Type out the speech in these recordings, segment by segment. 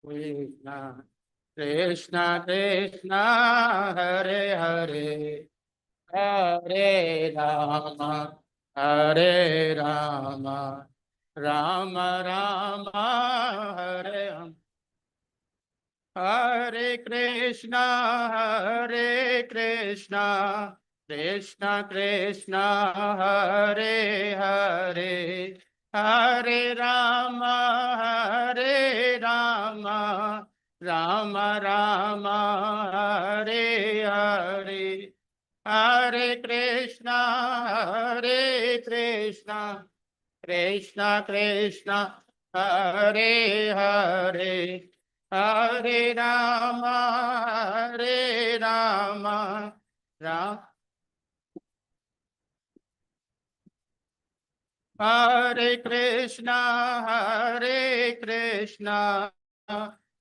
कृष्णा कृष्णा कृष्णा हरे हरे हरे राम राम राम हरे हरे कृष्णा कृष्णा कृष्णा हरे हरे हरे राम राम राम हरे हरे हरे कृष्णा कृष्णा कृष्णा हरे हरे हरे राम राम हरे कृष्णा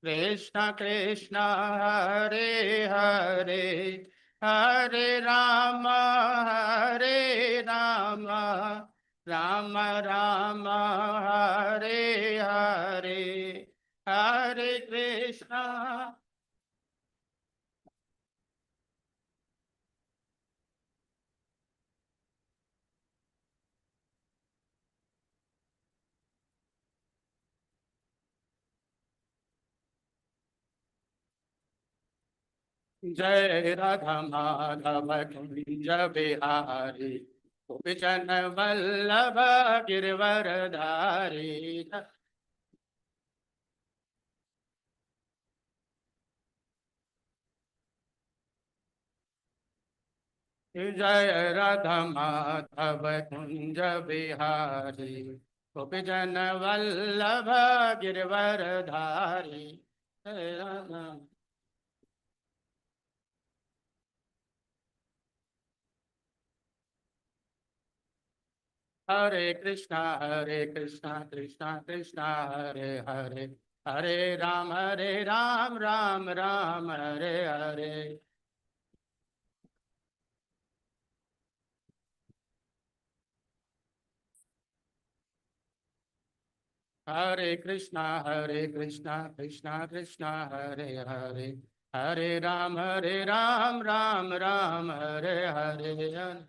कृष्णा कृष्णा हरे हरे हरे राम राम राम हरे हरे हरे कृष्णा। जय राधा माधव कुंज बिहारी गोपीजन वल्लभ गिरवरधारी। जय राधा माधव कुंज बिहारी गोपीजन वल्लभ गिरवरधारी। जय राधा। हरे कृष्णा कृष्णा कृष्णा हरे हरे हरे राम राम राम हरे हरे। हरे कृष्णा कृष्णा कृष्णा हरे हरे हरे राम राम राम हरे हरे।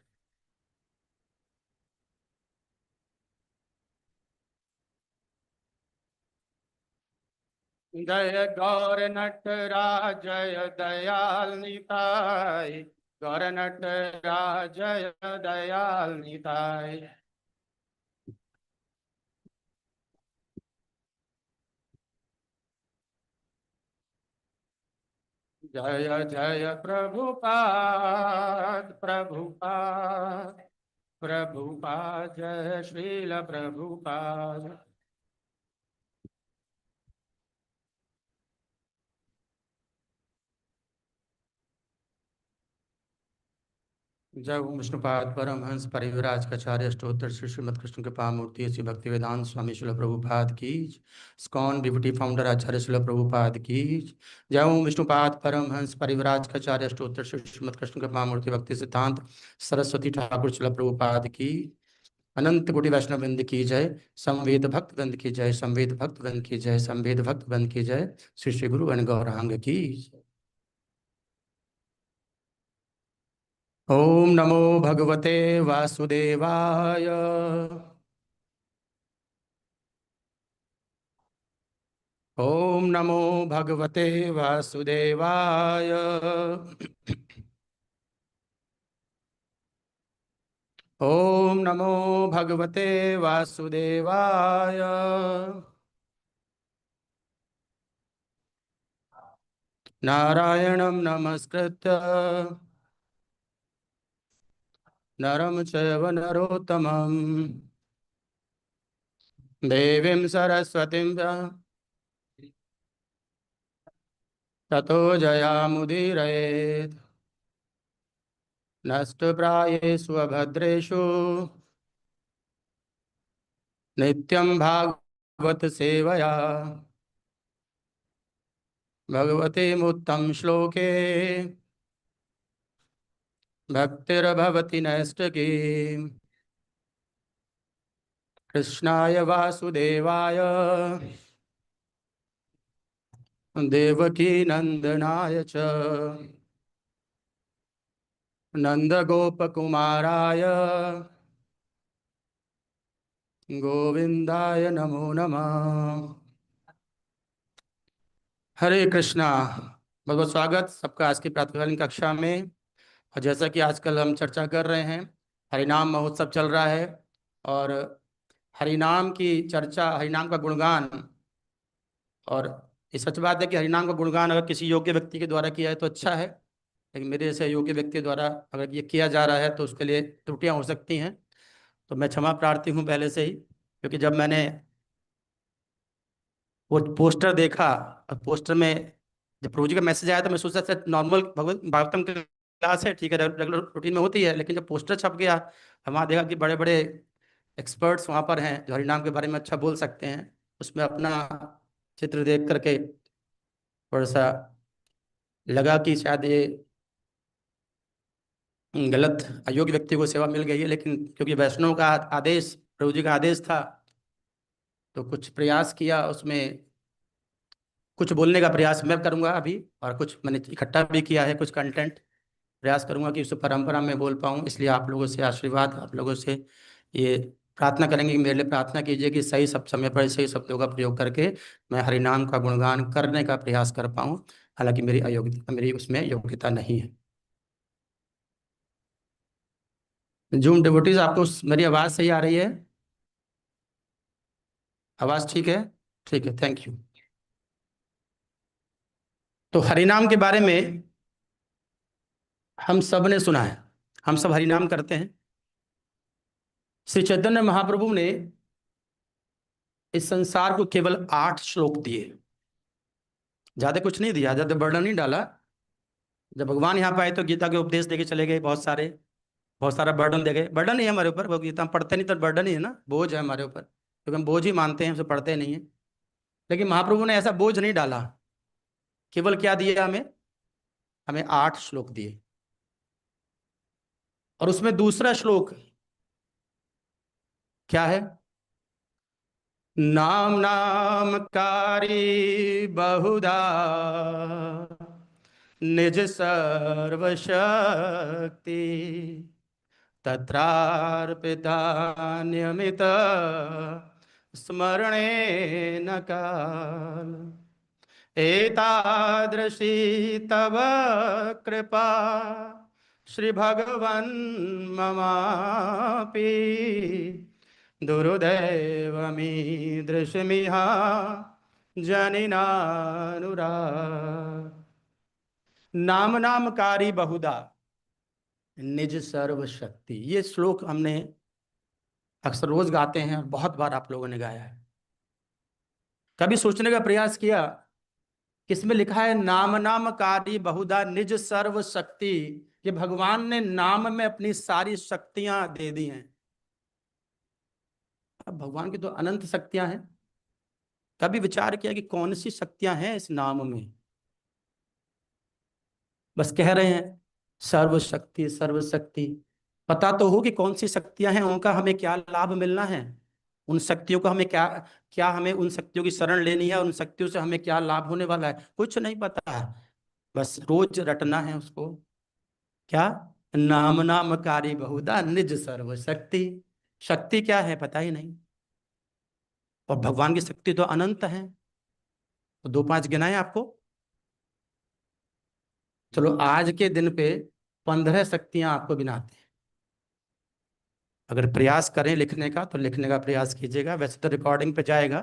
जय गौर नटराज जय दयाल निताय गौर नटराज जय दयाल निताय। जय जय प्रभुपाद प्रभुपाद जय श्रील प्रभुपाद। जय ओम विष्णुपाद परमहंस परिविराज कचार्य अष्टोत्तर श्री श्रीमद कृष्ण कृपा मूर्ति श्री भक्ति वेदांत स्वामी शिल प्रभुपाद की। स्कॉन डिप्टी फाउंडर आचार्य शिल प्रभुपाद की। जय ओम विष्णुपाद परमहंस परिविराज कचार्य अष्टोत्तर श्री श्रीमद कृष्ण कृपा मूर्ति भक्ति सिद्धांत सरस्वती ठाकुर शिल प्रभुपाद की। अनंत कोटि वैष्णव वृंद की जय। संवेद भक्त वृंद की जय। संवेद भक्त वृंद की जय। संवेद भक्त वृंद की जय। श्री श्री गुरु अन गौरांग की। ओम नमो भगवते वासुदेवाय। ओम नमो भगवते वासुदेवाय। ओम नमो भगवते वासुदेवाय। नारायणं नमस्कृत्य नरं चैव नरोत्तमं देवीं सरस्वतीं ततो जयामुदीरयेत्। नष्टप्रायेषु अभद्रेषु नित्यं भागवत सेवया भगवतीमुत्तम श्लोके भक्तिर्भवति नैष्ठिकी। कृष्णाय वासुदेवाय देवकी नंदनाय च नंदगोपकुमाराय गोविंदाय नमो नमः। हरे कृष्णा। बहुत बहुत स्वागत सबका आज की प्रातःकालीन कक्षा में। और जैसा कि आजकल हम चर्चा कर रहे हैं, हरिनाम महोत्सव चल रहा है। और हरिनाम की चर्चा, हरिनाम का गुणगान, और ये सच बात है कि हरिनाम का गुणगान अगर किसी योग्य व्यक्ति के द्वारा किया है तो अच्छा है, लेकिन मेरे जैसे योग्य व्यक्ति द्वारा अगर ये किया जा रहा है तो उसके लिए त्रुटियां हो सकती हैं। तो मैं क्षमा प्रार्थी हूँ पहले से ही, क्योंकि जब मैंने वो पोस्टर देखा, और पोस्टर में जब प्रभु जी का मैसेज आया तो मैं सोचा था नॉर्मल भगवत भागवतम की क्लास है, ठीक है, रेगुलर रूटीन में होती है। लेकिन जब पोस्टर छप गया, हम वहाँ देखा कि बड़े बड़े एक्सपर्ट्स वहाँ पर हैं जो हरिनाम के बारे में अच्छा बोल सकते हैं। उसमें अपना चित्र देख करके थोड़ा सा लगा कि शायद ये गलत, अयोग्य व्यक्ति को सेवा मिल गई है। लेकिन क्योंकि वैष्णव का आदेश, प्रभु जी का आदेश था, तो कुछ प्रयास किया उसमें। कुछ बोलने का प्रयास मैं करूंगा अभी, और कुछ मैंने इकट्ठा भी किया है, कुछ कंटेंट प्रयास करूंगा कि उस परंपरा में बोल पाऊँ। इसलिए आप लोगों से आशीर्वाद, आप लोगों से ये प्रार्थना करेंगे कि मेरे लिए प्रार्थना कीजिए कि सही सब समय पर सही शब्दों का प्रयोग करके मैं हरिनाम का गुणगान करने का प्रयास कर पाऊँ। हालांकि मेरी अयोग्यता, मेरी उसमें योग्यता नहीं है। जूम डिवोटीज, आपको मेरी आवाज़ सही आ रही है? आवाज़ ठीक है? ठीक है, थैंक यू। तो हरिनाम के बारे में हम सब ने सुना है, हम सब हरिनाम करते हैं। श्री चैतन्य महाप्रभु ने इस संसार को केवल 8 श्लोक दिए, ज्यादा कुछ नहीं दिया, ज्यादा बर्डन नहीं डाला। जब भगवान यहाँ पे आए तो गीता के उपदेश देके चले गए, बहुत सारे, बहुत सारा बर्डन दे गए। बर्डन नहीं है हमारे ऊपर, वो गीता हम पढ़ते नहीं तो बर्डन ही है ना, बोझ है हमारे ऊपर, क्योंकि हम बोझ ही मानते हैं, उसे पढ़ते नहीं है। लेकिन महाप्रभु ने ऐसा बोझ नहीं डाला। केवल क्या दिया हमें? हमें 8 श्लोक दिए। और उसमें दूसरा श्लोक क्या है? नाम नामकारी बहुधा निज सर्वशक्ति तत्रार्पिता नियमित स्मरणे न काल एतादृशी तव कृपा श्री भगवन् ममापि दुर्दैवमीदृशमिहा जनिनानुराग। नाम नामकारी बहुधा निज सर्वशक्ति, ये श्लोक हमने अक्सर रोज गाते हैं और बहुत बार आप लोगों ने गाया है। कभी सोचने का प्रयास किया किसमें लिखा है नाम नामकारी बहुधा निज सर्व शक्ति? ये भगवान ने नाम में अपनी सारी शक्तियां दे दी हैं। अब भगवान की तो अनंत शक्तियां हैं। कभी विचार किया कि कौन सी शक्तियां हैं इस नाम में? बस कह रहे हैं सर्वशक्ति सर्वशक्ति। पता तो हो कि कौन सी शक्तियां हैं, उनका हमें क्या लाभ मिलना है, उन शक्तियों का हमें क्या, क्या हमें उन शक्तियों की शरण लेनी है, उन शक्तियों से हमें क्या लाभ होने वाला है, कुछ नहीं पता है। बस रोज रटना है उसको। क्या? नाम नामकारी बहुधा निज सर्व शक्ति। शक्ति क्या है पता ही नहीं। और भगवान की शक्ति तो अनंत है। तो दो पांच गिनाए आपको। चलो आज के दिन पे 15 शक्तियां आपको गिनाते हैं। अगर प्रयास करें लिखने का तो लिखने का प्रयास कीजिएगा, वैसे तो रिकॉर्डिंग पे जाएगा।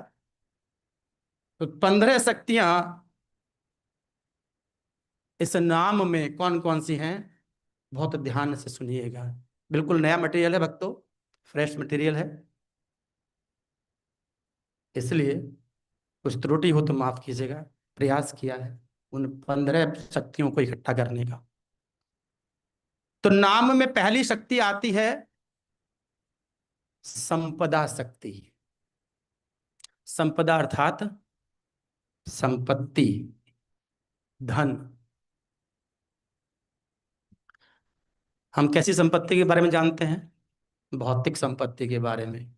तो 15 शक्तियां इस नाम में कौन कौन सी हैं, बहुत ध्यान से सुनिएगा। बिल्कुल नया मटेरियल है भक्तों, फ्रेश मटेरियल है, इसलिए कुछ त्रुटि हो तो माफ कीजिएगा। प्रयास किया है उन 15 शक्तियों को इकट्ठा करने का। तो नाम में पहली शक्ति आती है संपदा शक्ति। संपदा अर्थात संपत्ति, धन। हम कैसी संपत्ति के बारे में जानते हैं? भौतिक संपत्ति के बारे में।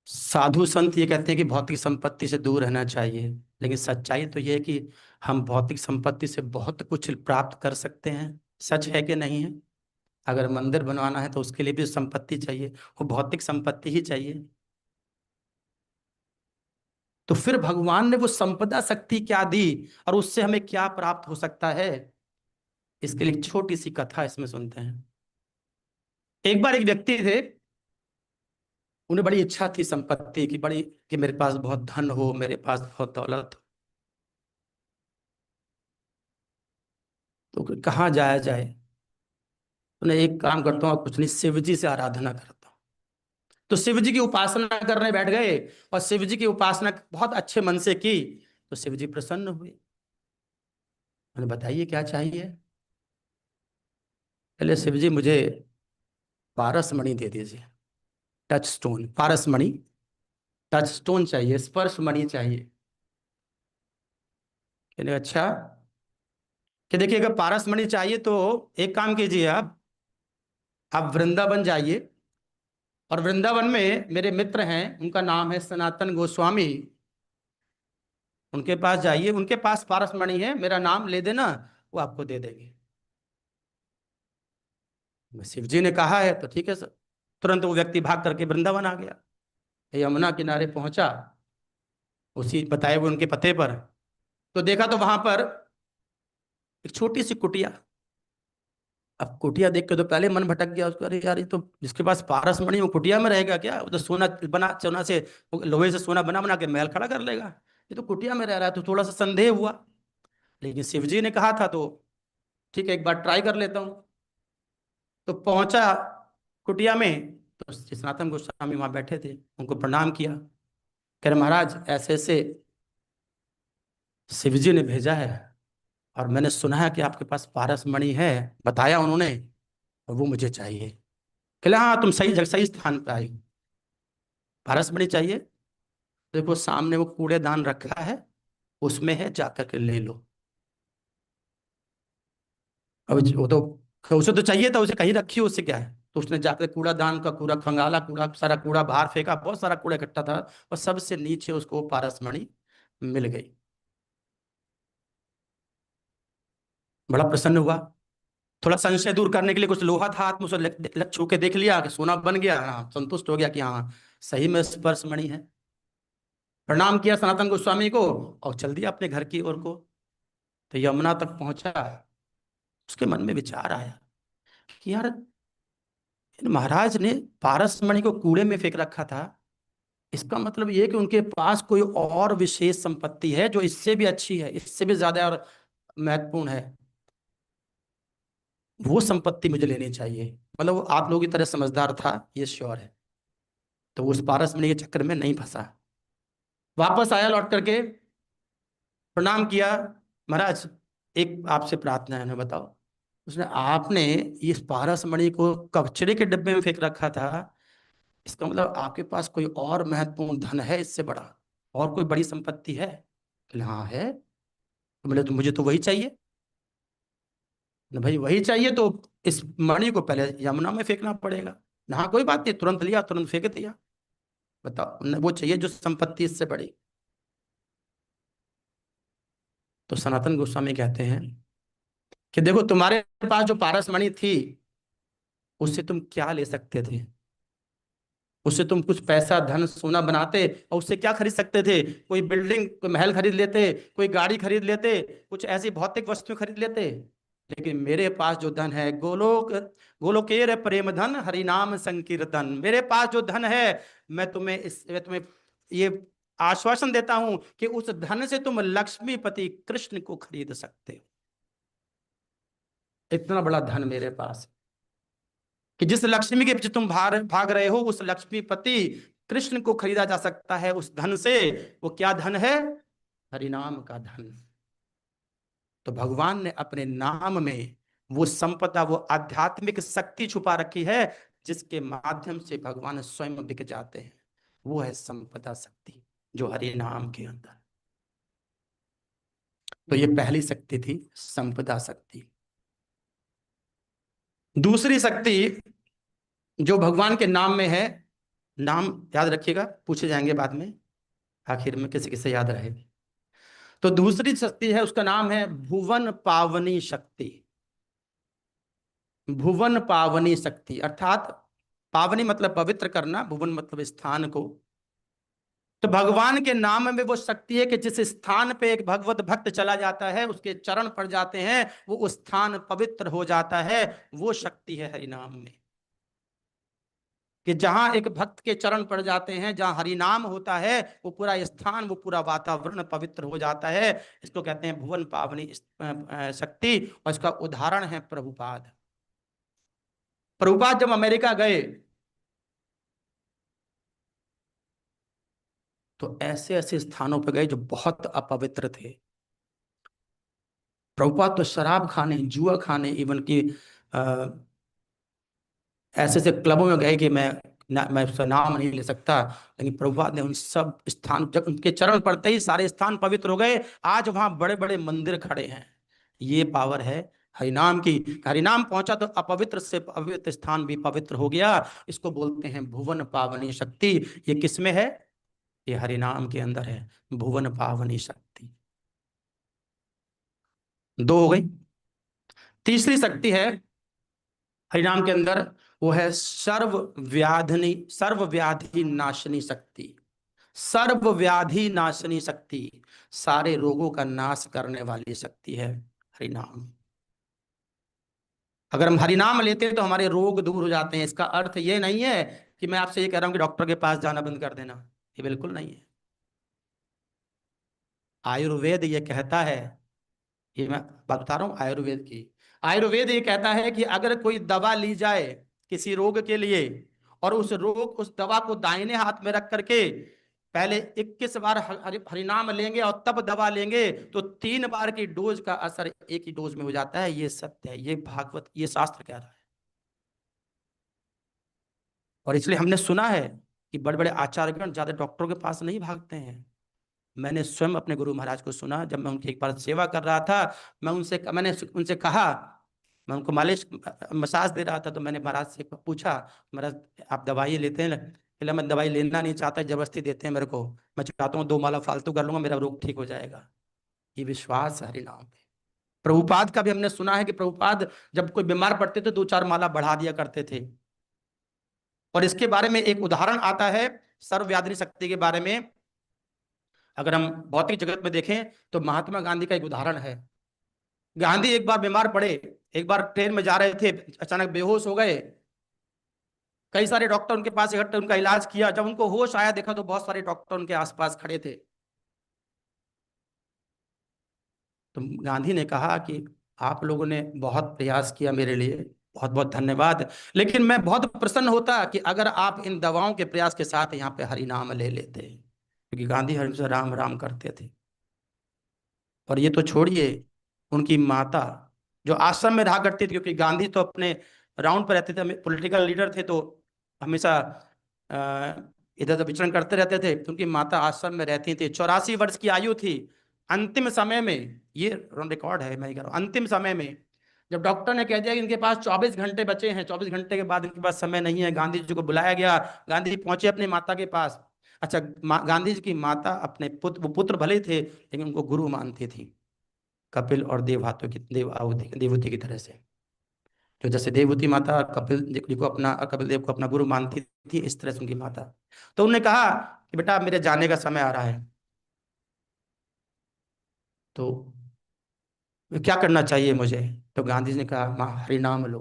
साधु संत ये कहते हैं कि भौतिक संपत्ति से दूर रहना चाहिए, लेकिन सच्चाई तो ये है कि हम भौतिक संपत्ति से बहुत कुछ प्राप्त कर सकते हैं। सच है कि नहीं है? अगर मंदिर बनवाना है तो उसके लिए भी संपत्ति चाहिए, वो भौतिक संपत्ति ही चाहिए। तो फिर भगवान ने वो संपदा शक्ति क्या दी और उससे हमें क्या प्राप्त हो सकता है, इसके लिए एक छोटी सी कथा इसमें सुनते हैं। एक बार एक व्यक्ति थे, उन्हें बड़ी इच्छा थी संपत्ति की, बड़ी, कि मेरे पास बहुत धन हो, मेरे पास बहुत दौलत हो। तो कहाँ जाया जाए? उन्हें एक काम करता हूँ, कुछ नहीं, शिव जी से आराधना करता हूँ। तो शिव जी की उपासना करने बैठ गए, और शिव जी की उपासना बहुत अच्छे मन से की। तो शिव जी प्रसन्न हुए। उन्हें बताइए क्या चाहिए? पहले शिव जी मुझे पारस मणि दे दीजिए, टच स्टोन, पारस मणि, टच स्टोन चाहिए, स्पर्श मणि चाहिए। कहले अच्छा, कि देखिए अगर पारस मणि चाहिए तो एक काम कीजिए, आप वृंदावन जाइए, और वृंदावन में मेरे मित्र हैं, उनका नाम है सनातन गोस्वामी। उनके पास जाइए, उनके पास पारस मणि है, मेरा नाम ले देना, वो आपको दे देंगे। शिव जी ने कहा है तो ठीक है सर। तुरंत वो व्यक्ति भाग करके वृंदावन आ गया, यमुना किनारे पहुंचा, उसी बताए हुए उनके पते पर। तो देखा तो वहां पर एक छोटी सी कुटिया। अब कुटिया देख के तो पहले मन भटक गया उसका, अरे यार ये तो जिसके पास पारस मणि वो कुटिया में रहेगा क्या? वो तो सोना बना, सोना से, लोहे से सोना बना बना के महल खड़ा कर लेगा। ये तो कुटिया में रह रहा है, तो थोड़ा सा संदेह हुआ। लेकिन शिव जी ने कहा था तो ठीक है, एक बार ट्राई कर लेता हूँ। तो पहुंचा कुटिया में, तो श्री सनातन गोस्वामी वहां बैठे थे, उनको प्रणाम किया। कह रहे महाराज ऐसे ऐसे शिव जी ने भेजा है, और मैंने सुना है कि आपके पास पारस मणि है, बताया उन्होंने, और वो मुझे चाहिए। कहले हाँ तुम सही जगह, सही स्थान पे आई। पारस मणि चाहिए? देखो सामने वो कूड़ेदान रखा है, उसमें है, जाकर के ले लो। अब वो तो उसे तो चाहिए था, उसे कहीं रखी, उससे क्या है? तो उसने जाकर कूड़ादान का कूड़ा खंगाला, कूड़ा सारा कूड़ा बाहर फेंका, बहुत सारा कूड़ा इकट्ठा था, और सबसे नीचे उसको पारस मणि मिल गई। बड़ा प्रसन्न हुआ। थोड़ा संशय दूर करने के लिए कुछ लोहा था हाथ में, उसे छू के देख लिया कि सोना बन गया, हाँ संतुष्ट हो गया कि हाँ सही में स्पर्श मणि है। प्रणाम किया सनातन गोस्वामी को, और चल दिया अपने घर की ओर को। तो यमुना तक पहुंचा, उसके मन में विचार आया कि यार इन महाराज ने पारस मणि को कूड़े में फेंक रखा था, इसका मतलब ये कि उनके पास कोई और विशेष संपत्ति है जो इससे भी अच्छी है, इससे भी ज्यादा और महत्वपूर्ण है। वो संपत्ति मुझे लेनी चाहिए। मतलब वो आप लोगों की तरह समझदार था, ये श्योर है। तो वो उस पारस मणि के चक्कर में नहीं फंसा। वापस आया लौट करके, प्रणाम किया। महाराज एक आपसे प्रार्थना है, उन्हें बताओ। उसने, आपने इस पारस मणि को कचरे के डिब्बे में फेंक रखा था, इसका मतलब आपके पास कोई और महत्वपूर्ण धन है इससे बड़ा, और कोई बड़ी संपत्ति है? बोले, हाँ है। तो बोले तो मुझे तो वही चाहिए। बोले, भाई वही चाहिए तो इस मणि को पहले यमुना में फेंकना पड़ेगा। हाँ कोई बात नहीं, तुरंत लिया, तुरंत फेंक दिया। बताओ, वो चाहिए जो संपत्ति इससे बड़ी। तो सनातन गोस्वामी कहते हैं कि देखो तुम्हारे पास जो पारस मणि थी, उससे तुम क्या ले सकते थे? उससे तुम कुछ पैसा धन सोना बनाते, और उससे क्या खरीद सकते थे? कोई बिल्डिंग, कोई महल खरीद लेते, कोई गाड़ी खरीद लेते, कुछ ऐसी भौतिक वस्तु खरीद लेते। लेकिन मेरे पास जो धन है, गोलोकेर प्रेम धन, हरि नाम संकीर्तन, मेरे पास जो धन है, मैं तुम्हें ये आश्वासन देता हूं कि उस धन से तुम लक्ष्मीपति कृष्ण को खरीद सकते हो। इतना बड़ा धन मेरे पास है कि जिस लक्ष्मी के पीछे तुम भाग रहे हो, उस लक्ष्मीपति कृष्ण को खरीदा जा सकता है उस धन से। वो क्या धन है? हरिनाम का धन। तो भगवान ने अपने नाम में वो संपदा, वो आध्यात्मिक शक्ति छुपा रखी है, जिसके माध्यम से भगवान स्वयं बिक जाते हैं। वो है संपदा शक्ति जो हरि नाम के अंदर। तो ये पहली शक्ति थी, संपदा शक्ति। दूसरी शक्ति जो भगवान के नाम में है, नाम याद रखिएगा, पूछे जाएंगे बाद में, आखिर में किसी किसे याद रहेगी। तो दूसरी शक्ति है, उसका नाम है भुवन पावनी शक्ति। भुवन पावनी शक्ति अर्थात पावनी मतलब पवित्र करना, भुवन मतलब स्थान को। तो भगवान के नाम में वो शक्ति है कि जिस स्थान पे एक भगवत भक्त चला जाता है, उसके चरण पड़ जाते हैं, वो उस स्थान पवित्र हो जाता है। वो शक्ति है हरि नाम में, कि जहां एक भक्त के चरण पड़ जाते हैं, जहां हरि नाम होता है, वो पूरा स्थान, वो पूरा वातावरण पवित्र हो जाता है। इसको कहते हैं भुवन पावनी शक्ति। और इसका उदाहरण है प्रभुपाद। प्रभुपाद जब अमेरिका गए तो ऐसे ऐसे स्थानों पर गए जो बहुत अपवित्र थे। प्रभुपाद तो शराब खाने, जुआ खाने, इवन कि ऐसे ऐसे क्लबों में गए कि मैं उसका नाम नहीं ले सकता। लेकिन प्रभुपाद ने उन सब स्थान, जब उनके चरण पड़ते ही सारे स्थान पवित्र हो गए। आज वहां बड़े बड़े मंदिर खड़े हैं। ये पावर है हरिनाम की। हरिनाम पहुंचा तो अपवित्र से पवित्र स्थान भी पवित्र हो गया। इसको बोलते हैं भुवन पावनी शक्ति। ये किसमें है? ये हरिनाम के अंदर है, भुवन पावनी शक्ति। दो हो गई। तीसरी शक्ति है हरिनाम के अंदर, वो है सर्व व्याधि नाशनी शक्ति। सर्व व्याधि नाशनी शक्ति, सारे रोगों का नाश करने वाली शक्ति है हरिनाम। अगर हम हरिनाम लेते हैं तो हमारे रोग दूर हो जाते हैं। इसका अर्थ ये नहीं है कि मैं आपसे ये कह रहा हूं कि डॉक्टर के पास जाना बंद कर देना। ये बिल्कुल नहीं है। आयुर्वेद ये कहता है, ये मैं बात बता रहा हूँ आयुर्वेद की। आयुर्वेद ये कहता है कि अगर कोई दवा ली जाए किसी रोग के लिए, और उस दवा को दाहिने हाथ में रख करके पहले 21 बार हरिनाम लेंगे और तब दवा लेंगे, तो 3 बार की डोज का असर एक ही डोज में हो जाता है। ये सत्य है, ये भागवत, ये शास्त्र कह रहा है। और इसलिए हमने सुना है कि बड़े बड़े आचार्यगण ज्यादा डॉक्टरों के पास नहीं भागते हैं। मैंने स्वयं अपने गुरु महाराज को सुना, जब मैं उनकी एक बार सेवा कर रहा था। मैंने उनसे कहा, मैं उनको मालिश मसाज दे रहा था, तो मैंने महाराज से पूछा, महाराज आप दवाई लेते हैं? बोला मैं दवाई लेना नहीं चाहता, जबरदस्ती देते हैं मेरे को। मैं चाहता हूँ 2 माला फालतू कर लूंगा, मेरा रोग ठीक हो जाएगा। ये विश्वास हरि नाम पे। प्रभुपाद का भी हमने सुना है कि प्रभुपाद जब कोई बीमार पड़ते थे 2-4 माला बढ़ा दिया करते थे। और इसके बारे में एक उदाहरण आता है सर्वव्याधि शक्ति के बारे में। अगर हम भौतिक जगत में देखें तो महात्मा गांधी का एक उदाहरण है। गांधी एक बार बीमार पड़े। एक बार ट्रेन में जा रहे थे, अचानक बेहोश हो गए। कई सारे डॉक्टर उनके पास इकट्ठे, उनका इलाज किया। जब उनको होश आया, देखा तो बहुत सारे डॉक्टर उनके आसपास खड़े थे। तो गांधी ने कहा कि आप लोगों ने बहुत प्रयास किया मेरे लिए, बहुत बहुत धन्यवाद। लेकिन मैं बहुत प्रसन्न होता कि अगर आप इन दवाओं के प्रयास के साथ यहाँ पे हरि नाम ले लेते, क्योंकि गांधी हमेशा राम राम करते थे। और ये तो छोड़िए, उनकी माता जो आश्रम में रहा करती थी, क्योंकि गांधी तो अपने राउंड पर रहते थे, पॉलिटिकल लीडर थे, तो हमेशा इधर उधर विचरण करते रहते थे। तो उनकी माता आश्रम में रहती थी। 84 वर्ष की आयु थी। अंतिम समय में, ये रिकॉर्ड है, मैं कह रहा हूँ, अंतिम समय में जब डॉक्टर ने कह दिया कि इनके पास 24 घंटे बचे हैं, 24 घंटे के बाद इनके पास समय नहीं है, गांधी जी को बुलाया गया। गांधी जी पहुंचे अपनी माता के पास। अच्छा, गांधी जी की माता अपने पुत्र, वो पुत्र भले थे लेकिन उनको गुरु मानती थी, कपिल और देवहूति की तरह से। तो जैसे देवहूति माता कपिल जी को अपना, कपिल देव को अपना गुरु मानती थी, इस तरह से उनकी माता। तो उन्होंने कहा कि बेटा मेरे जाने का समय आ रहा है, तो क्या करना चाहिए मुझे? तो गांधी जी ने कहा माँ हरिनाम लो।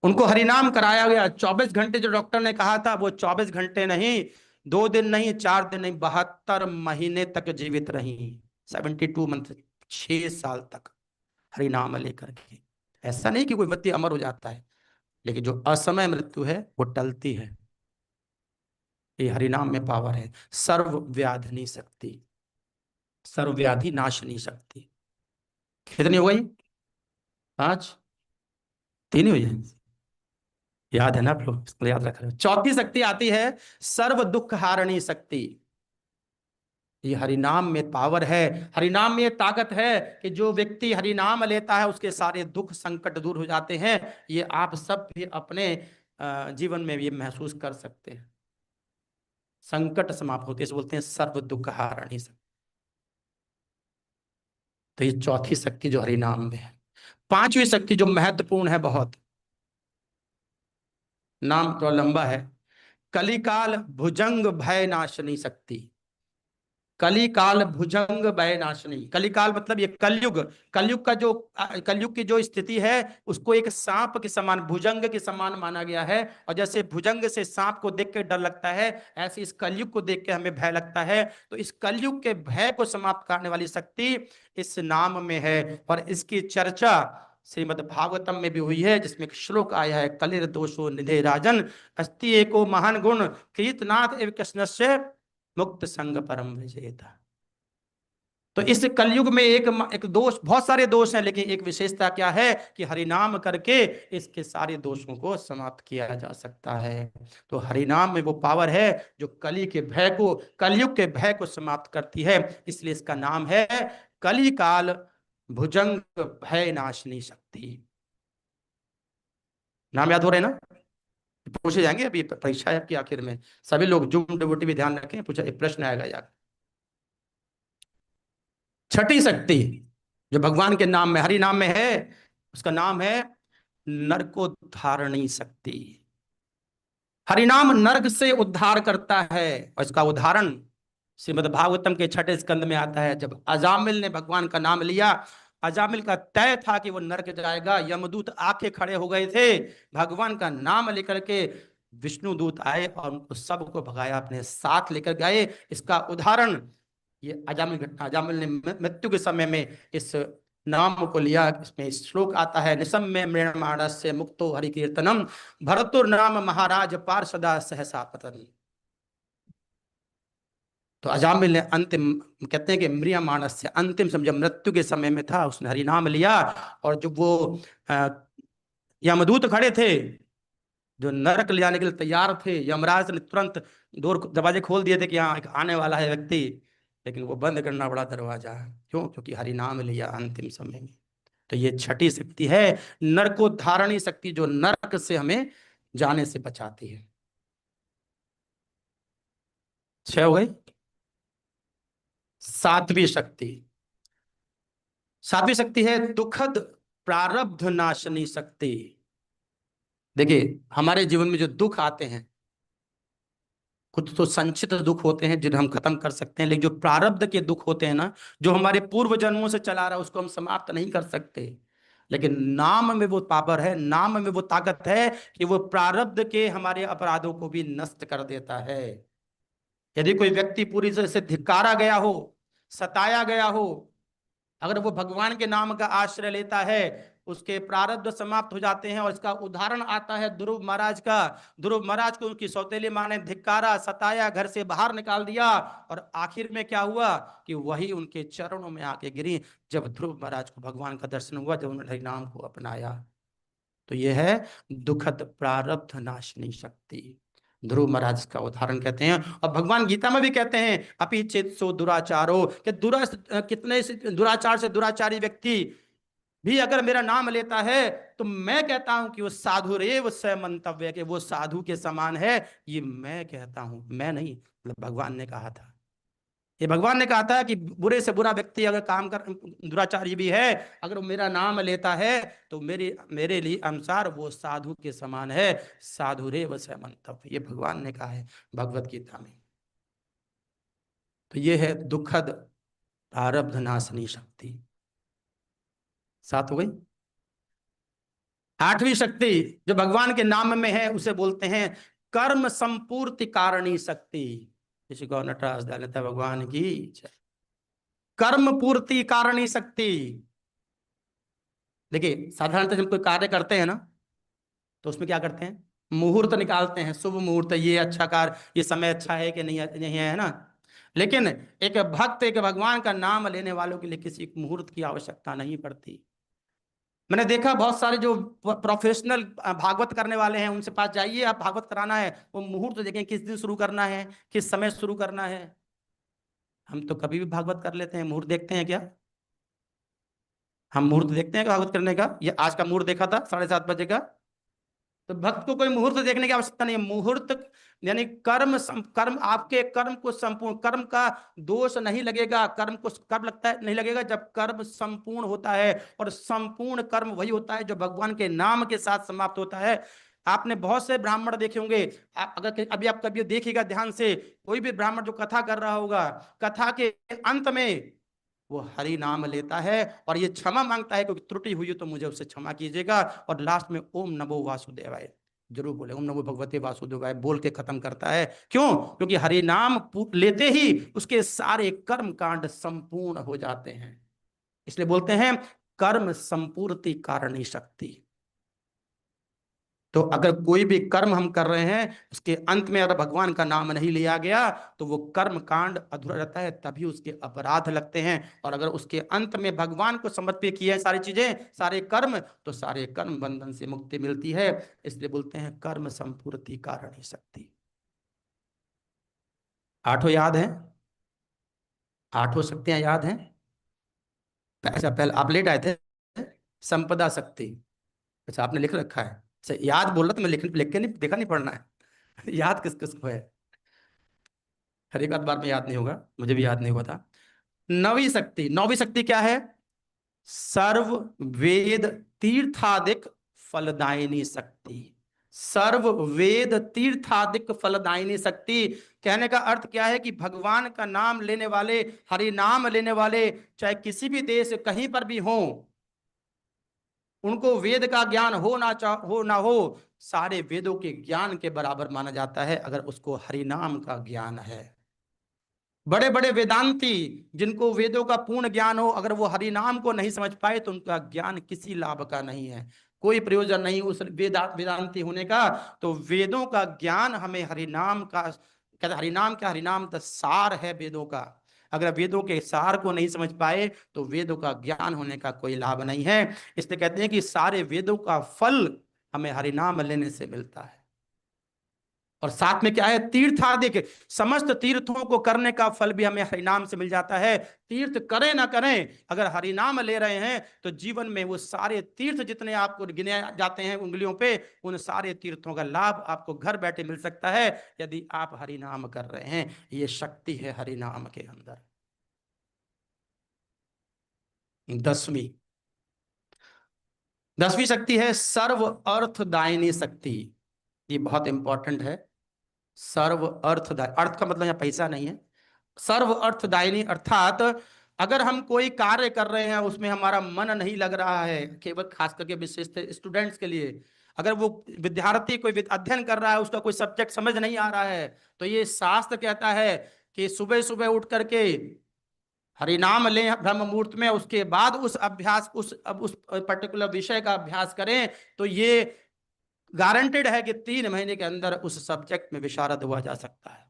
उनको हरिनाम कराया गया। 24 घंटे जो डॉक्टर ने कहा था, वो 24 घंटे नहीं, 2 दिन नहीं, 4 दिन नहीं, 72 महीने तक जीवित रही। 72 मंथ, 6 साल तक हरिनाम लेकर के। ऐसा नहीं कि कोई व्यक्ति अमर हो जाता है, लेकिन जो असमय मृत्यु है वो टलती है। ये हरिनाम में पावर है। सर्व व्याधिनी शक्ति, सर्व व्याधि नाशनी शक्ति। कितनी हो गई? 5, 3 ही हुई है। याद है ना आप लोग? इसको याद रख रहे हो। चौथी शक्ति आती है सर्व दुख हारणी शक्ति। ये हरिनाम में पावर है, हरिनाम में ताकत है कि जो व्यक्ति हरिनाम लेता है उसके सारे दुख संकट दूर हो जाते हैं। ये आप सब भी अपने जीवन में ये महसूस कर सकते हैं। संकट समाप्त होते हैं, इसे बोलते हैं सर्व दुख हारणी शक्ति। तो ये चौथी शक्ति जो हरि नाम में है। पांचवी शक्ति जो महत्वपूर्ण है बहुत, नाम थोड़ा लंबा है, कलिकाल भुजंग भय नाशनी शक्ति। कलिकाल भुजंग भय नाशनी, कलिकाल मतलब ये कलयुग, कलयुग का जो कलयुग की जो स्थिति है उसको एक सांप के समान, भुजंग के समान माना गया है। और जैसे भुजंग से सांप को देख के डर लगता है, ऐसे इस कलयुग को देख के हमें भय लगता है। तो इस कलयुग के भय को समाप्त करने वाली शक्ति इस नाम में है। और इसकी चर्चा श्रीमद् भागवतम में भी हुई है, जिसमें एक श्लोक आया है, कलिर दोषो निधे राजन अस्ति एको महान गुण कीर्तनाथ एव कृष्णस्य मुक्त संग परम विजेता। तो इस कलयुग में एक दोष, बहुत सारे दोष हैं, लेकिन एक विशेषता क्या है कि हरिनाम करके इसके सारे दोषों को समाप्त किया जा सकता है। तो हरिनाम में वो पावर है जो कली के भय को, कलयुग के भय को समाप्त करती है। इसलिए इसका नाम है कली काल भुजंग भय नाशनी शक्ति। नाम याद हो रहे हैं ना? पूछे जाएंगे अभी परीक्षा है आपकी आखिर में, सभी लोग जूम डिवोटी भी ध्यान रखें, पूछा एक प्रश्न आएगा यार। छठी शक्ति जो भगवान के नाम में, हरि नाम में है, उसका नाम है नरकोद्धारणी शक्ति। हरिनाम नरक से उद्धार करता है। और इसका उदाहरण श्रीमद् भागवतम के छठे स्कंद में आता है। जब अजामिल ने भगवान का नाम लिया, अजामिल का तय था कि वो नरक जाएगा, यमदूत आके खड़े हो गए थे, भगवान का नाम लेकर के विष्णु दूत आए और उनको सबको भगाया, अपने साथ लेकर गए। इसका उदाहरण ये अजामिल घटना, अजामिल ने मृत्यु के समय में इस नाम को लिया। इसमें श्लोक आता है, निशम्य मृणमाणस्य मुक्तो हरि कीर्तनम भरतुर नाम महाराज पार्षदा सहसा पतन। तो अजामिल ने अंतिम, कहते हैं कि म्रियमाणस से अंतिम समय, जब मृत्यु के समय में था, उसने हरि नाम लिया। और जब वो यमदूत खड़े थे जो नरक ले जाने के लिए तैयार थे, यमराज ने तुरंत दरवाजे खोल दिए थे कि यहाँ एक आने वाला है व्यक्ति, लेकिन वो बंद करना पड़ा दरवाजा। क्यों? क्योंकि हरि नाम लिया अंतिम समय में। तो ये छठी शक्ति है, नरकोद्धारणी शक्ति, जो नरक से हमें जाने से बचाती है। 6 हो गई। सातवीं शक्ति, सातवीं शक्ति है दुखद प्रारब्ध नाशनी शक्ति। देखिए हमारे जीवन में जो दुख आते हैं, कुछ तो संचित दुख होते हैं जिन्हें हम खत्म कर सकते हैं, लेकिन जो प्रारब्ध के दुख होते हैं ना, जो हमारे पूर्व जन्मों से चला रहा है, उसको हम समाप्त नहीं कर सकते। लेकिन नाम में वो पावर है, नाम में वो ताकत है कि वो प्रारब्ध के हमारे अपराधों को भी नष्ट कर देता है। यदि कोई व्यक्ति पूरी तरह से धिक्कारा गया हो, सताया गया हो, अगर वो भगवान के नाम का आश्रय लेता है, उसके प्रारब्ध समाप्त हो जाते हैं। और इसका उदाहरण आता है ध्रुव महाराज का। ध्रुव महाराज को उनकी सौतेली माँ ने धिक्कारा, सताया, घर से बाहर निकाल दिया, और आखिर में क्या हुआ कि वही उनके चरणों में आके गिरी, जब ध्रुव महाराज को भगवान का दर्शन हुआ, जब उन्होंने नाम को अपनाया। तो यह है दुखद प्रारब्ध नाशनी शक्ति, ध्रुव महाराज का उदाहरण कहते हैं। और भगवान गीता में भी कहते हैं, अपि चेत सो दुराचारो, कि कितने दुराचार से दुराचारी व्यक्ति भी अगर मेरा नाम लेता है, तो मैं कहता हूं कि वो साधु रेव स मंतव्य, के वो साधु के समान है। ये मैं कहता हूं, मैं नहीं, मतलब भगवान ने कहा था। ये भगवान ने कहा था कि बुरे से बुरा व्यक्ति अगर काम कर, दुराचारी भी है, अगर वो मेरा नाम लेता है, तो मेरे मेरे लिए अनुसार वो साधु के समान है। साधु रे वस मंतव्य, ये भगवान ने कहा है भगवत गीता में। तो ये है दुखद प्रारब्ध नाशनी शक्ति। 7 हो गई। आठवीं शक्ति जो भगवान के नाम में है, उसे बोलते हैं कर्म संपूर्ति कारणी शक्ति। किसी को नटराज दयालता भगवान की जय। कर्म पूर्ति कारणी शक्ति। देखिए साधारणतः जब कोई कार्य करते हैं ना, तो उसमें क्या करते हैं, मुहूर्त निकालते हैं, शुभ मुहूर्त, ये अच्छा कार्य, ये समय अच्छा है कि नहीं, नहीं है ना। लेकिन एक भक्त, एक भगवान का नाम लेने वालों के लिए किसी मुहूर्त की आवश्यकता नहीं पड़ती। मैंने देखा बहुत सारे जो प्रोफेशनल भागवत करने वाले हैं, उनसे पास जाइए, आप भागवत कराना है, वो मुहूर्त देखें, किस दिन शुरू करना है, किस समय शुरू करना है। हम तो कभी भी भागवत कर लेते हैं, मुहूर्त देखते हैं क्या? हम मुहूर्त देखते हैं भागवत करने का? ये आज का मुहूर्त देखा था 7:30 बजे का? तो भक्त को कोई मुहूर्त देखने की आवश्यकता नहीं है। मुहूर्त यानी कर्म आपके कर्म को संपूर्ण, कर्म का दोष नहीं लगेगा, कर्म को कब लगता है, नहीं लगेगा जब कर्म संपूर्ण होता है। और संपूर्ण कर्म वही होता है जो भगवान के नाम के साथ समाप्त होता है। आपने बहुत से ब्राह्मण देखे होंगे, आप अगर अभी आप कभी देखिएगा ध्यान से, कोई भी ब्राह्मण जो कथा कर रहा होगा, कथा के अंत में वो हरि नाम लेता है और ये क्षमा मांगता है कि त्रुटि हुई तो मुझे उससे क्षमा कीजिएगा, और लास्ट में ओम नमो वासुदेवाय जरूर बोले, ओम नमो भगवते वासुदेवाय बोल के खत्म करता है। क्यों? क्योंकि हरि नाम लेते ही उसके सारे कर्म कांड संपूर्ण हो जाते हैं। इसलिए बोलते हैं कर्म संपूर्ति कारणी शक्ति। तो अगर कोई भी कर्म हम कर रहे हैं, उसके अंत में अगर भगवान का नाम नहीं लिया गया तो वो कर्म कांड अधूरा रहता है, तभी उसके अपराध लगते हैं। और अगर उसके अंत में भगवान को समर्पित किए सारी चीजें, सारे कर्म, तो सारे कर्म बंधन से मुक्ति मिलती है। इसलिए बोलते हैं कर्म संपूर्ति कारणी शक्ति। आठों याद है? आठों शक्तियां याद हैं? अच्छा, पहले आप लेट आए थे। संपदा शक्ति, अच्छा आपने लिख रखा है। अच्छा याद बोल रहा तो मैं लिख के नहीं देखा, नहीं पढ़ना है। याद किस किस को है? हर एक आध बार में याद नहीं होगा, मुझे भी याद नहीं हुआ था। नवी शक्ति, नौवीं शक्ति क्या है? सर्व वेद तीर्थादिक फलदायिनी शक्ति। सर्व वेद तीर्थादिक फलदायिनी शक्ति कहने का अर्थ क्या है कि भगवान का नाम लेने वाले, हरि नाम लेने वाले, चाहे किसी भी देश कहीं पर भी हो, उनको वेद का ज्ञान हो ना हो, सारे वेदों के ज्ञान के बराबर माना जाता है अगर उसको हरि नाम का ज्ञान है। बड़े बड़े वेदांती जिनको वेदों का पूर्ण ज्ञान हो, अगर वो हरि नाम को नहीं समझ पाए तो उनका ज्ञान किसी लाभ का नहीं है, कोई प्रयोजन नहीं उस वेदांती होने का। तो वेदों का ज्ञान हमें हरि नाम का, कहते हरि नाम क्या, हरि नाम तो सार है वेदों का। अगर वेदों के सार को नहीं समझ पाए तो वेदों का ज्ञान होने का कोई लाभ नहीं है। इसलिए कहते हैं कि सारे वेदों का फल हमें हरि नाम लेने से मिलता है। और साथ में क्या है? तीर्थादिक, समस्त तीर्थों को करने का फल भी हमें हरिनाम से मिल जाता है। तीर्थ करें ना करें, अगर हरिनाम ले रहे हैं तो जीवन में वो सारे तीर्थ जितने आपको गिने जाते हैं उंगलियों पे, उन सारे तीर्थों का लाभ आपको घर बैठे मिल सकता है यदि आप हरिनाम कर रहे हैं। ये शक्ति है हरिनाम के अंदर। दसवीं, दसवीं शक्ति है सर्व अर्थदायिनी शक्ति। ये बहुत इंपॉर्टेंट है। सर्व अर्थदाय, अर्थ का मतलब यहाँ पैसा नहीं है। सर्व अर्थदायिनी अर्थात अगर हम कोई कार्य कर रहे हैं उसमें हमारा मन नहीं लग रहा है, केवल खास करके विशेषतः स्टूडेंट्स के लिए, अगर वो विद्यार्थी कोई अध्ययन कर रहा है, उसका कोई सब्जेक्ट समझ नहीं आ रहा है, तो ये शास्त्र कहता है कि सुबह सुबह उठ करके हरिनाम लें ब्रह्म मुहूर्त में, उसके बाद उस अभ्यास उस पर्टिकुलर विषय का अभ्यास करें, तो ये गारंटेड है कि 3 महीने के अंदर उस सब्जेक्ट में विशारद हुआ जा सकता है।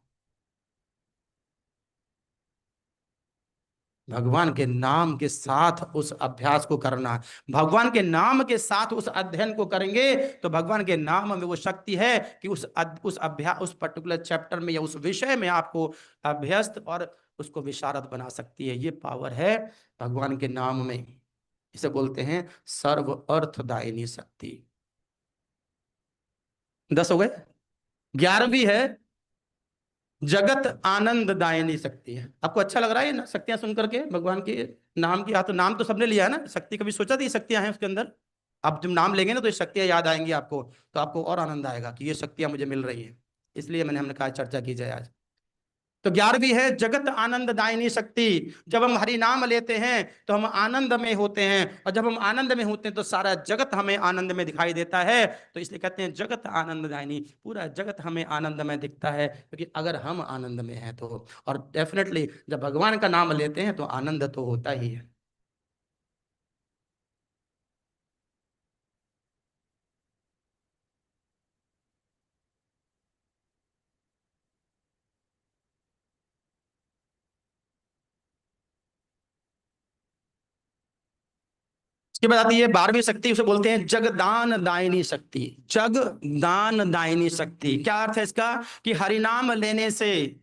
भगवान के नाम के साथ उस अभ्यास को करना, भगवान के नाम के साथ उस अध्ययन को करेंगे तो भगवान के नाम में वो शक्ति है कि उस अभ्यास, उस पर्टिकुलर चैप्टर में या उस विषय में आपको अभ्यस्त और उसको विशारद बना सकती है। ये पावर है भगवान के नाम में। इसे बोलते हैं सर्व अर्थदायिनी शक्ति। 10 हो गए। 11वीं है जगत आनंद दायिनी शक्ति है। आपको अच्छा लग रहा है ये शक्तियां सुन करके भगवान के नाम की? हाँ, तो नाम तो सबने लिया है ना, शक्ति कभी सोचा था ये शक्तियां हैं उसके अंदर? आप जब नाम लेंगे ना तो ये शक्तियां याद आएंगी आपको, तो आपको और आनंद आएगा कि ये शक्तियां मुझे मिल रही हैं। इसलिए हमने कहा चर्चा की जाए आज। तो 11वीं है जगत आनंददायिनी शक्ति। जब हम हरि नाम लेते हैं तो हम आनंद में होते हैं, और जब हम आनंद में होते हैं तो सारा जगत हमें आनंद में दिखाई देता है। तो इसलिए कहते हैं जगत आनंददायिनी, पूरा जगत हमें आनंद में दिखता है, क्योंकि अगर हम आनंद में हैं तो। और डेफिनेटली जब भगवान का नाम लेते हैं तो आनंद तो होता ही है। इसके बाद आती है 12वीं शक्ति, उसे बोलते हैं जगदान दायिनी शक्ति। जगदान दायिनी शक्ति क्या अर्थ है इसका? कि हरिनाम लेने से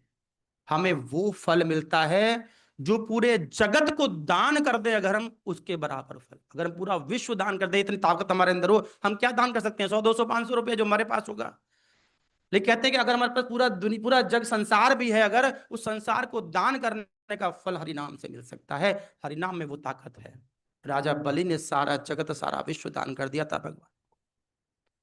हमें वो फल मिलता है जो पूरे जगत को दान कर दे अगर हम, उसके बराबर फल। अगर हम पूरा विश्व दान कर दे, इतनी ताकत हमारे अंदर हो, हम क्या दान कर सकते हैं? 100 200 500 रुपए जो हमारे पास होगा। लेकिन कहते हैं कि अगर हमारे पास पूरा दुनिया, पूरा जग संसार भी है, अगर उस संसार को दान करने का फल हरिनाम से मिल सकता है। हरिनाम में वो ताकत है। राजा बलि ने सारा जगत, सारा विश्व दान कर दिया था भगवान,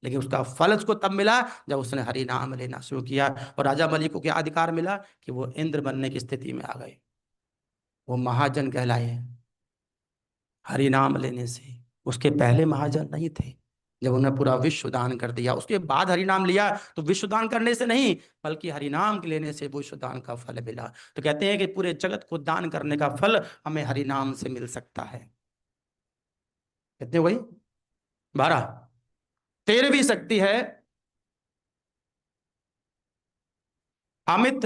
लेकिन उसका फल उसको तब मिला जब उसने हरि नाम लेना शुरू किया। और राजा बलि को क्या अधिकार मिला कि वो इंद्र बनने की स्थिति में आ गए, वो महाजन कहलाए हरि नाम लेने से। उसके पहले महाजन नहीं थे। जब उन्होंने पूरा विश्व दान कर दिया, उसके बाद हरि नाम लिया, तो विश्व दान करने से नहीं, बल्कि हरि नाम के लेने से विश्व दान का फल मिला। तो कहते हैं कि पूरे जगत को दान करने का फल हमें हरि नाम से मिल सकता है। कितने हो गई? 12। 13वीं शक्ति है अमित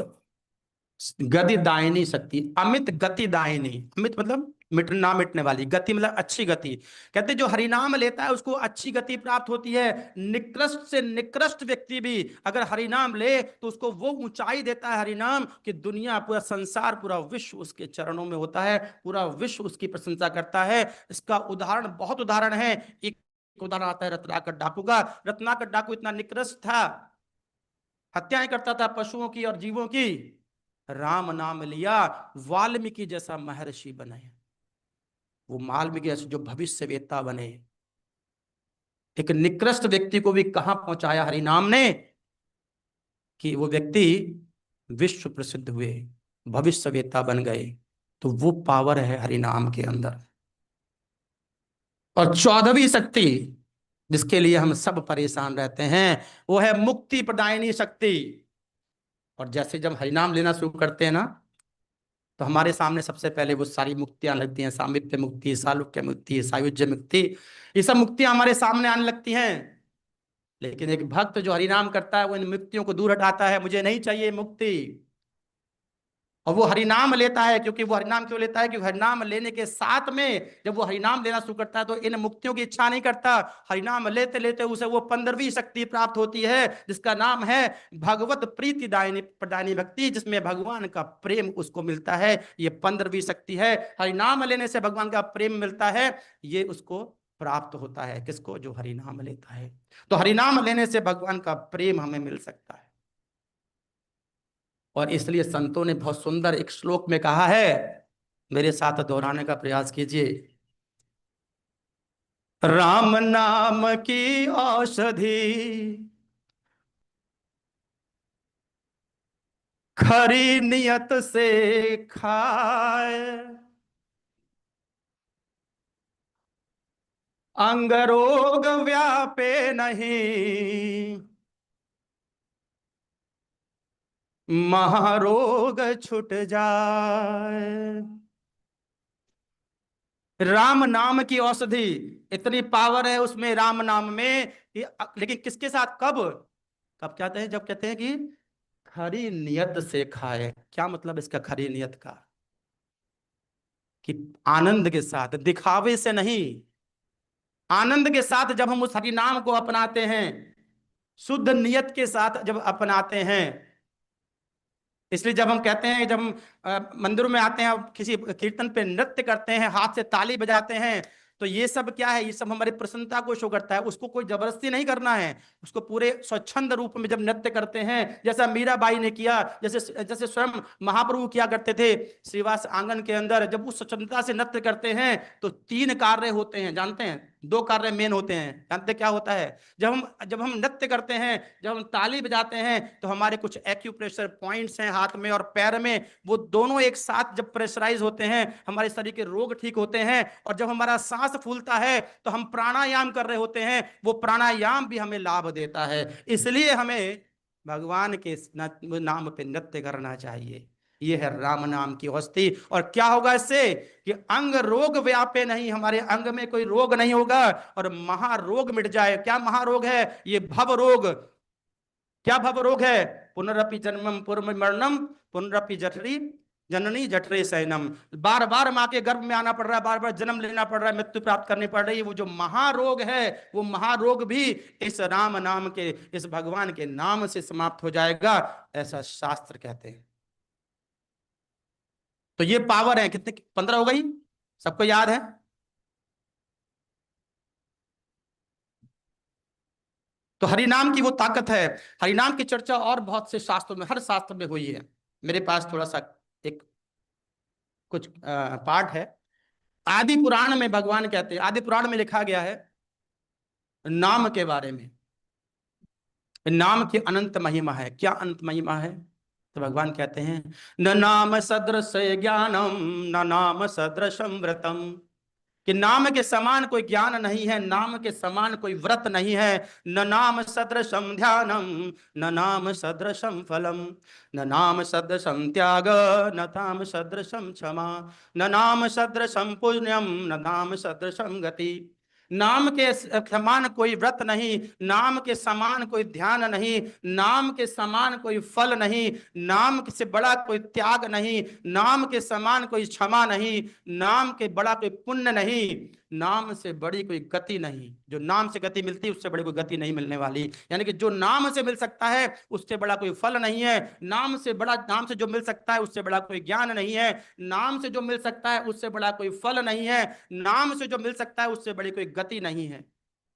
गति दायनी शक्ति। अमित गति दायनी, अमित मतलब मिटना मिटने वाली, गति मतलब अच्छी गति। कहते जो हरिनाम लेता है उसको अच्छी गति प्राप्त होती है। निकृष्ट से निकृष्ट व्यक्ति भी अगर हरिनाम ले तो उसको वो ऊंचाई देता है हरिनाम कि दुनिया, पूरा संसार, पूरा विश्व उसके चरणों में होता है, पूरा विश्व उसकी प्रशंसा करता है। इसका उदाहरण, बहुत उदाहरण है। एक उदाहरण आता है रत्नाकर डाकू का। रत्नाकर डाकू इतना निकृष्ट था, हत्याएं करता था पशुओं की और जीवों की। राम नाम लिया, वाल्मीकि जैसा महर्षि बने। वो वाल्मीकि जैसे जो भविष्य वेत्ता बने। एक निकृष्ट व्यक्ति को भी कहां पहुंचाया हरि नाम ने, कि वो व्यक्ति विश्व प्रसिद्ध हुए, भविष्य वेत्ता बन गए। तो वो पावर है हरि नाम के अंदर। और 14वीं शक्ति जिसके लिए हम सब परेशान रहते हैं, वो है मुक्ति प्रदायिनी शक्ति। और जैसे जब हरिनाम लेना शुरू करते हैं ना, तो हमारे सामने सबसे पहले वो सारी मुक्तियां लगती हैं। सामिप्य मुक्ति, सालोक्य मुक्ति, सायुज्य मुक्ति, ये सब मुक्तियां हमारे सामने आने लगती हैं। लेकिन एक भक्त जो हरिनाम करता है वो इन मुक्तियों को दूर हटाता है। मुझे नहीं चाहिए मुक्ति। और वो हरिनाम लेता है, क्योंकि वो हरिनाम क्यों लेता है? क्योंकि हरिनाम लेने के साथ में जब वो हरिनाम लेना शुरू करता है तो इन मुक्तियों की इच्छा नहीं करता। हरिनाम लेते लेते उसे वो 15वीं शक्ति प्राप्त होती है, जिसका नाम है भगवत प्रीति दायनी प्रदायनी भक्ति, जिसमें भगवान का प्रेम उसको मिलता है। ये 15वीं शक्ति है। हरिनाम लेने से भगवान का प्रेम मिलता है, ये उसको प्राप्त होता है। किसको? जो हरिनाम लेता है। तो हरिनाम लेने से भगवान का प्रेम हमें मिल सकता है। और इसलिए संतों ने बहुत सुंदर एक श्लोक में कहा है, मेरे साथ दोहराने का प्रयास कीजिए। राम नाम की औषधि खरी नियत से खाए, अंग रोग व्यापे नहीं, महारोग छुट जाए। राम नाम की औषधि, इतनी पावर है उसमें, राम नाम में लेकिन किसके साथ? कब? कब कहते हैं? जब कहते हैं कि खरी नियत से खाए। क्या मतलब इसका खरी नियत का? कि आनंद के साथ, दिखावे से नहीं, आनंद के साथ जब हम उस हरि नाम को अपनाते हैं, शुद्ध नियत के साथ जब अपनाते हैं। इसलिए जब हम कहते हैं, जब हम मंदिरों में आते हैं, किसी कीर्तन पे नृत्य करते हैं, हाथ से ताली बजाते हैं, तो ये सब क्या है? ये सब हमारी प्रसन्नता को शो करता है। उसको कोई जबरदस्ती नहीं करना है। उसको पूरे स्वच्छंद रूप में जब नृत्य करते हैं, जैसा मीराबाई ने किया, जैसे जैसे स्वयं महाप्रभु किया करते थे श्रीवास आंगन के अंदर, जब उस स्वच्छंदता से नृत्य करते हैं तो 3 कार्य होते हैं, जानते हैं? 2 कार्य मेन होते हैं। जानते क्या होता है? जब हम नृत्य करते हैं, जब हम ताली बजाते हैं, तो हमारे कुछ एक्यूप्रेशर पॉइंट्स हैं हाथ में और पैर में, वो दोनों एक साथ जब प्रेशराइज होते हैं, हमारे शरीर के रोग ठीक होते हैं। और जब हमारा सांस फूलता है तो हम प्राणायाम कर रहे होते हैं, वो प्राणायाम भी हमें लाभ देता है। इसलिए हमें भगवान के नाम पे नृत्य करना चाहिए। ये है राम नाम की औषधि। और क्या होगा इससे? कि अंग रोग व्यापे नहीं, हमारे अंग में कोई रोग नहीं होगा, और महारोग मिट जाए। क्या महारोग है? ये भव रोग। क्या भव रोग है? पुनरपि जन्मम पूर्व मरणम, पुनरपि जठरी जननी जठरे शयनम। बार बार माँ के गर्भ में आना पड़ रहा है, बार बार जन्म लेना पड़ रहा है, मृत्यु प्राप्त करनी पड़ रही है। वो जो महारोग है, वो महारोग भी इस राम नाम के, इस भगवान के नाम से समाप्त हो जाएगा, ऐसा शास्त्र कहते हैं। तो ये पावर है कितने, 15 हो गई, सबको याद है। तो हरिनाम की वो ताकत है। हरिनाम की चर्चा और बहुत से शास्त्रों में, हर शास्त्र में हुई है। मेरे पास थोड़ा सा एक कुछ पाठ है। आदि पुराण में भगवान कहते हैं, आदि पुराण में लिखा गया है नाम के बारे में। नाम की अनंत महिमा है। क्या अनंत महिमा है? तो भगवान कहते हैं न नाम सदृश ज्ञानम, न नाम सदृशम व्रतम, कि नाम के समान कोई ज्ञान नहीं है, नाम के समान कोई व्रत नहीं है। न नाम सदृशम ध्यानम, न नाम सदृशम फलम, न नाम सदृशम त्याग, न नाम सदृशम क्षमा, न नाम सदृशम पुण्यम, न नाम सदृशम गति। नाम के समान कोई व्रत नहीं, नाम के समान कोई ध्यान नहीं, नाम के समान कोई फल नहीं, नाम से बड़ा कोई त्याग नहीं, नाम के समान कोई क्षमा नहीं, नाम के बड़ा कोई पुण्य नहीं, नाम से बड़ी कोई गति नहीं। जो नाम से गति मिलती है उससे बड़ी कोई गति नहीं मिलने वाली। यानी कि जो नाम से मिल सकता है उससे बड़ा कोई फल नहीं है। नाम से बड़ा, नाम से जो मिल सकता है उससे बड़ा कोई ज्ञान नहीं है। नाम से जो मिल सकता है उससे बड़ा कोई फल नहीं है। नाम से जो मिल सकता है उससे बड़ी कोई गति नहीं है।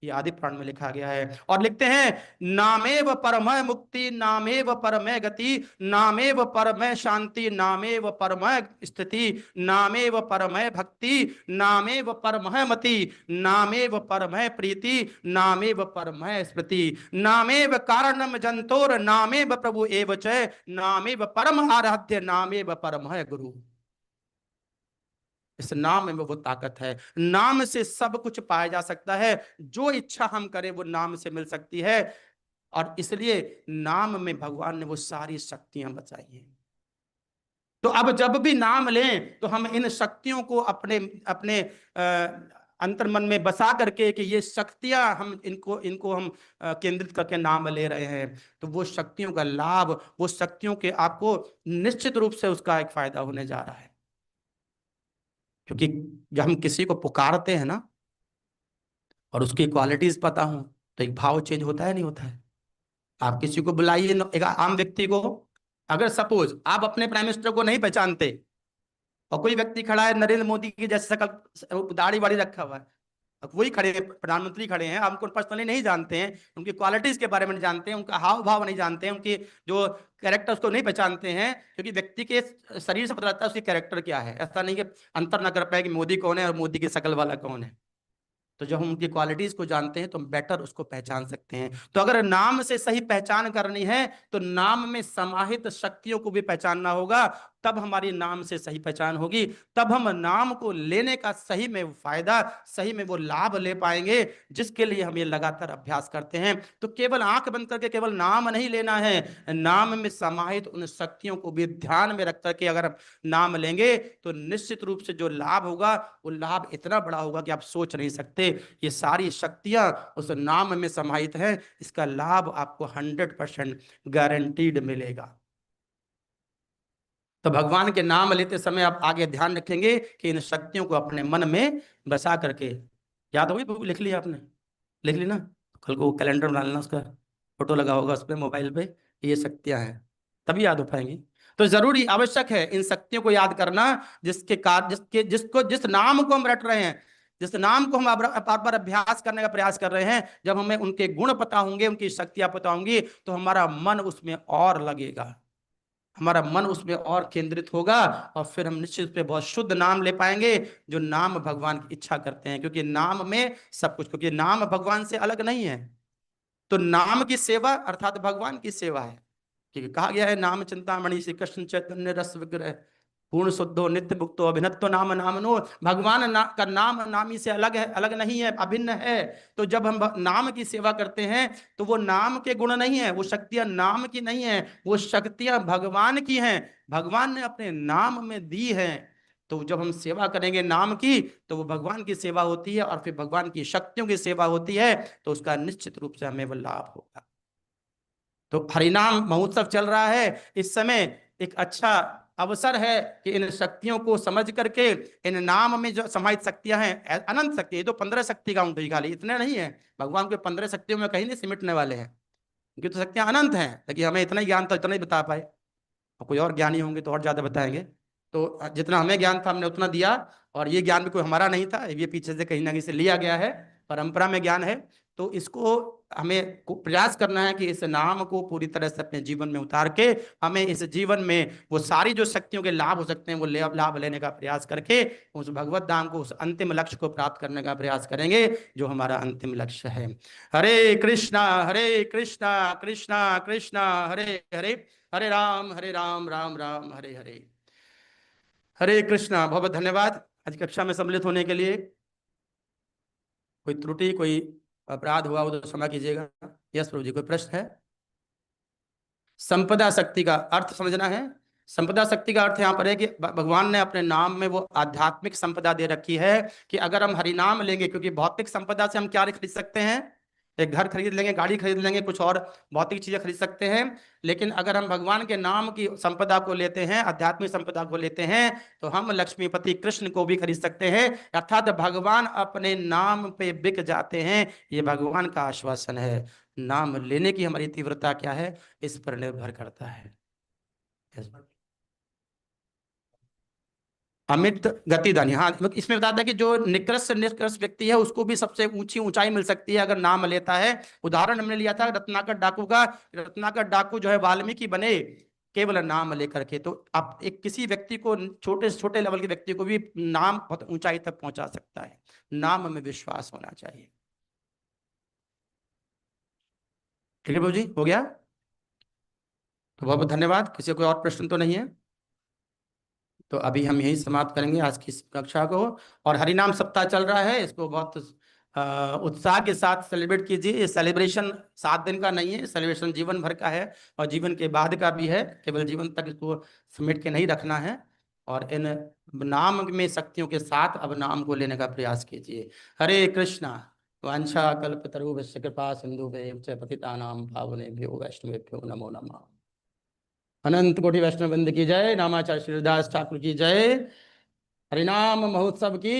ये आदि पुराण में लिखा गया है। और लिखते हैं नामेव परमय मुक्ति, नामेव परमय गति, नामेव परमय शांति, नामेव परमय स्थिति, नामेव परमय भक्ति, नामेव परमय मति, नामेव परमय प्रीति, नामेव परमय स्मृति, नामेव कारणम जंतोर, नामेव प्रभु एव च, नामेव परम आराध्य, नामेव परमय गुरु। इस नाम में वो ताकत है। नाम से सब कुछ पाया जा सकता है। जो इच्छा हम करें वो नाम से मिल सकती है। और इसलिए नाम में भगवान ने वो सारी शक्तियां बताई हैं। तो अब जब भी नाम लें तो हम इन शक्तियों को अपने अपने अंतर मन में बसा करके कि ये शक्तियां, हम इनको इनको हम केंद्रित करके नाम ले रहे हैं, तो वो शक्तियों का लाभ, वो शक्तियों के आपको निश्चित रूप से उसका एक फायदा होने जा रहा है। क्योंकि जब हम किसी को पुकारते हैं ना और उसकी क्वालिटीज पता हो तो एक भाव चेंज होता है, नहीं होता है? आप किसी को बुलाइए, एक आम व्यक्ति को, अगर सपोज आप अपने प्राइम मिनिस्टर को नहीं पहचानते और कोई व्यक्ति खड़ा है नरेंद्र मोदी की जैसे शकल, दाढ़ी वाड़ी रखा हुआ है, अब वही खड़े हैं, प्रधानमंत्री खड़े हैं, आप उनको पर्सनली नहीं जानते हैं, उनकी क्वालिटीज के बारे में नहीं जानते हैं, उनका हाव भाव नहीं जानते हैं, उनकी जो कैरेक्टर उसको नहीं पहचानते हैं, क्योंकि व्यक्ति के शरीर से पता लगता है उसकी कैरेक्टर क्या है। ऐसा नहीं कि अंतर ना कर पाए कि मोदी कौन है और मोदी की शकल वाला कौन है। तो जब हम उनकी क्वालिटीज को जानते हैं तो हम बेटर उसको पहचान सकते हैं। तो अगर नाम से सही पहचान करनी है तो नाम में समाहित शक्तियों को भी पहचानना होगा, तब हमारी नाम से सही पहचान होगी। तब हम नाम को लेने का सही में फायदा, सही में वो लाभ ले पाएंगे जिसके लिए हम ये लगातार अभ्यास करते हैं। तो केवल आंख बंद करके केवल नाम नहीं लेना है, नाम में समाहित उन शक्तियों को भी ध्यान में रख करके अगर नाम लेंगे तो निश्चित रूप से जो लाभ होगा वो लाभ इतना बड़ा होगा कि आप सोच नहीं सकते। ये सारी शक्तियां उस नाम में समाहित हैं। इसका लाभ आपको 100% गारंटीड मिलेगा। तो भगवान के नाम लेते समय आप आगे ध्यान रखेंगे कि इन शक्तियों को अपने मन में बसा करके, याद होगी, लिख लिया आपने? लिख ली ना? कल को कैलेंडर में डालना, उसका फोटो लगा होगा उस पर मोबाइल पे, ये शक्तियां हैं, तभी याद हो पाएंगी। तो जरूरी आवश्यक है इन शक्तियों को याद करना, जिसके कार्य, जिसके जिसको जिस नाम को हम रट रहे हैं, जिस नाम को हम बार बार अभ्यास करने का प्रयास कर रहे हैं, जब हमें उनके गुण पता होंगे, उनकी शक्तियां पता होंगी, तो हमारा मन उसमें और लगेगा, हमारा मन उसमें और केंद्रित होगा, और फिर हम निश्चित पे बहुत शुद्ध नाम ले पाएंगे, जो नाम भगवान की इच्छा करते हैं। क्योंकि नाम में सब कुछ, क्योंकि नाम भगवान से अलग नहीं है। तो नाम की सेवा अर्थात भगवान की सेवा है। क्योंकि कहा गया है नाम चिंतामणि श्री कृष्ण चैतन्य रस विग्रह, पूर्ण शुद्धो नित्य मुक्तो अभिनत्व नाम नामनो। भगवान का नाम नामी से अलग है, अलग नहीं है, अभिन्न है। तो जब हम नाम की सेवा करते हैं तो वो नाम के गुण नहीं है, वो शक्तियां नाम की नहीं है, वो शक्तियां भगवान की हैं, भगवान ने अपने नाम में दी हैं। तो जब हम सेवा करेंगे नाम की तो वो भगवान की सेवा होती है, और फिर भगवान की शक्तियों की सेवा होती है, तो उसका निश्चित रूप से हमें वो लाभ होगा। तो हरिनाम महोत्सव चल रहा है इस समय, एक अच्छा अवसर है कि इन शक्तियों को समझ करके, इन नाम में जो समाहित शक्तियां हैं, अनंत शक्ति, ये तो 15 शक्ति काउंट हुई खाली, इतने नहीं है। भगवान के 15 शक्तियों में कहीं नहीं सिमटने वाले हैं, क्योंकि तो शक्तियां अनंत हैं, लेकिन हमें इतना ही ज्ञान तो इतना ही बता पाए, और कोई और ज्ञानी होंगे तो और ज्यादा बताएंगे। तो जितना हमें ज्ञान था हमने उतना दिया, और ये ज्ञान भी कोई हमारा नहीं था, ये पीछे से कहीं ना कहीं से लिया गया है, परंपरा में ज्ञान है। तो इसको हमें प्रयास करना है कि इस नाम को पूरी तरह से अपने जीवन में उतार के हमें इस जीवन में वो सारी जो शक्तियों के लाभ हो सकते हैं वो लाभ लेने का प्रयास करके उस भगवत धाम को, उस अंतिम लक्ष्य को प्राप्त करने का प्रयास करेंगे जो हमारा अंतिम लक्ष्य है। हरे कृष्णा कृष्णा कृष्णा हरे हरे, हरे राम राम हरे हरे। हरे कृष्णा। बहुत बहुत धन्यवाद आज कक्षा में सम्मिलित होने के लिए। कोई त्रुटि, कोई अपराध हुआ हो तो क्षमा कीजिएगा। यस प्रभु जी, कोई प्रश्न है? संपदा शक्ति का अर्थ समझना है। संपदा शक्ति का अर्थ यहाँ पर है कि भगवान ने अपने नाम में वो आध्यात्मिक संपदा दे रखी है कि अगर हम हरि नाम लेंगे, क्योंकि भौतिक संपदा से हम क्या खरीद सकते हैं? एक घर खरीद लेंगे, गाड़ी खरीद लेंगे, कुछ और भौतिक चीजें खरीद सकते हैं। लेकिन अगर हम भगवान के नाम की संपदा को लेते हैं, आध्यात्मिक संपदा को लेते हैं, तो हम लक्ष्मीपति कृष्ण को भी खरीद सकते हैं। अर्थात भगवान अपने नाम पे बिक जाते हैं, ये भगवान का आश्वासन है। नाम लेने की हमारी तीव्रता क्या है, इस पर निर्भर करता है। अमित गतिदानी, हाँ, इसमें बताता है कि जो निकृष्ट से निकृष्ट व्यक्ति है उसको भी सबसे ऊंची ऊंचाई मिल सकती है अगर नाम लेता है। उदाहरण हमने लिया था रत्नाकर डाकू का। रत्नाकर डाकू जो है वाल्मीकि बने केवल नाम लेकर के। तो आप एक किसी व्यक्ति को, छोटे से छोटे लेवल के व्यक्ति को भी नाम बहुत ऊंचाई तक पहुंचा सकता है। नाम में विश्वास होना चाहिए। ठीक है बाबू जी, हो गया? तो बहुत बहुत धन्यवाद। किसी को कोई और प्रश्न तो नहीं है? तो अभी हम यही समाप्त करेंगे आज की इस कक्षा को। और हरिनाम सप्ताह चल रहा है, इसको बहुत उत्साह के साथ सेलिब्रेट कीजिए। ये सेलिब्रेशन 7 दिन का नहीं है, सेलिब्रेशन जीवन भर का है और जीवन के बाद का भी है। केवल जीवन तक इसको समेट के नहीं रखना है। और इन नाम में शक्तियों के साथ अब नाम को लेने का प्रयास कीजिए। हरे कृष्णा। वांछा कल्पतरुभ्यश्च कृपा सिंधुभ्यश्च पतितानां पावनेभ्यो वैष्णवेभ्यो नमो नमः। अनंत कोटि वैष्णव वृंद की जय। नामाचार्य श्रीदास ठाकुर की जय। हरिनाम महोत्सव की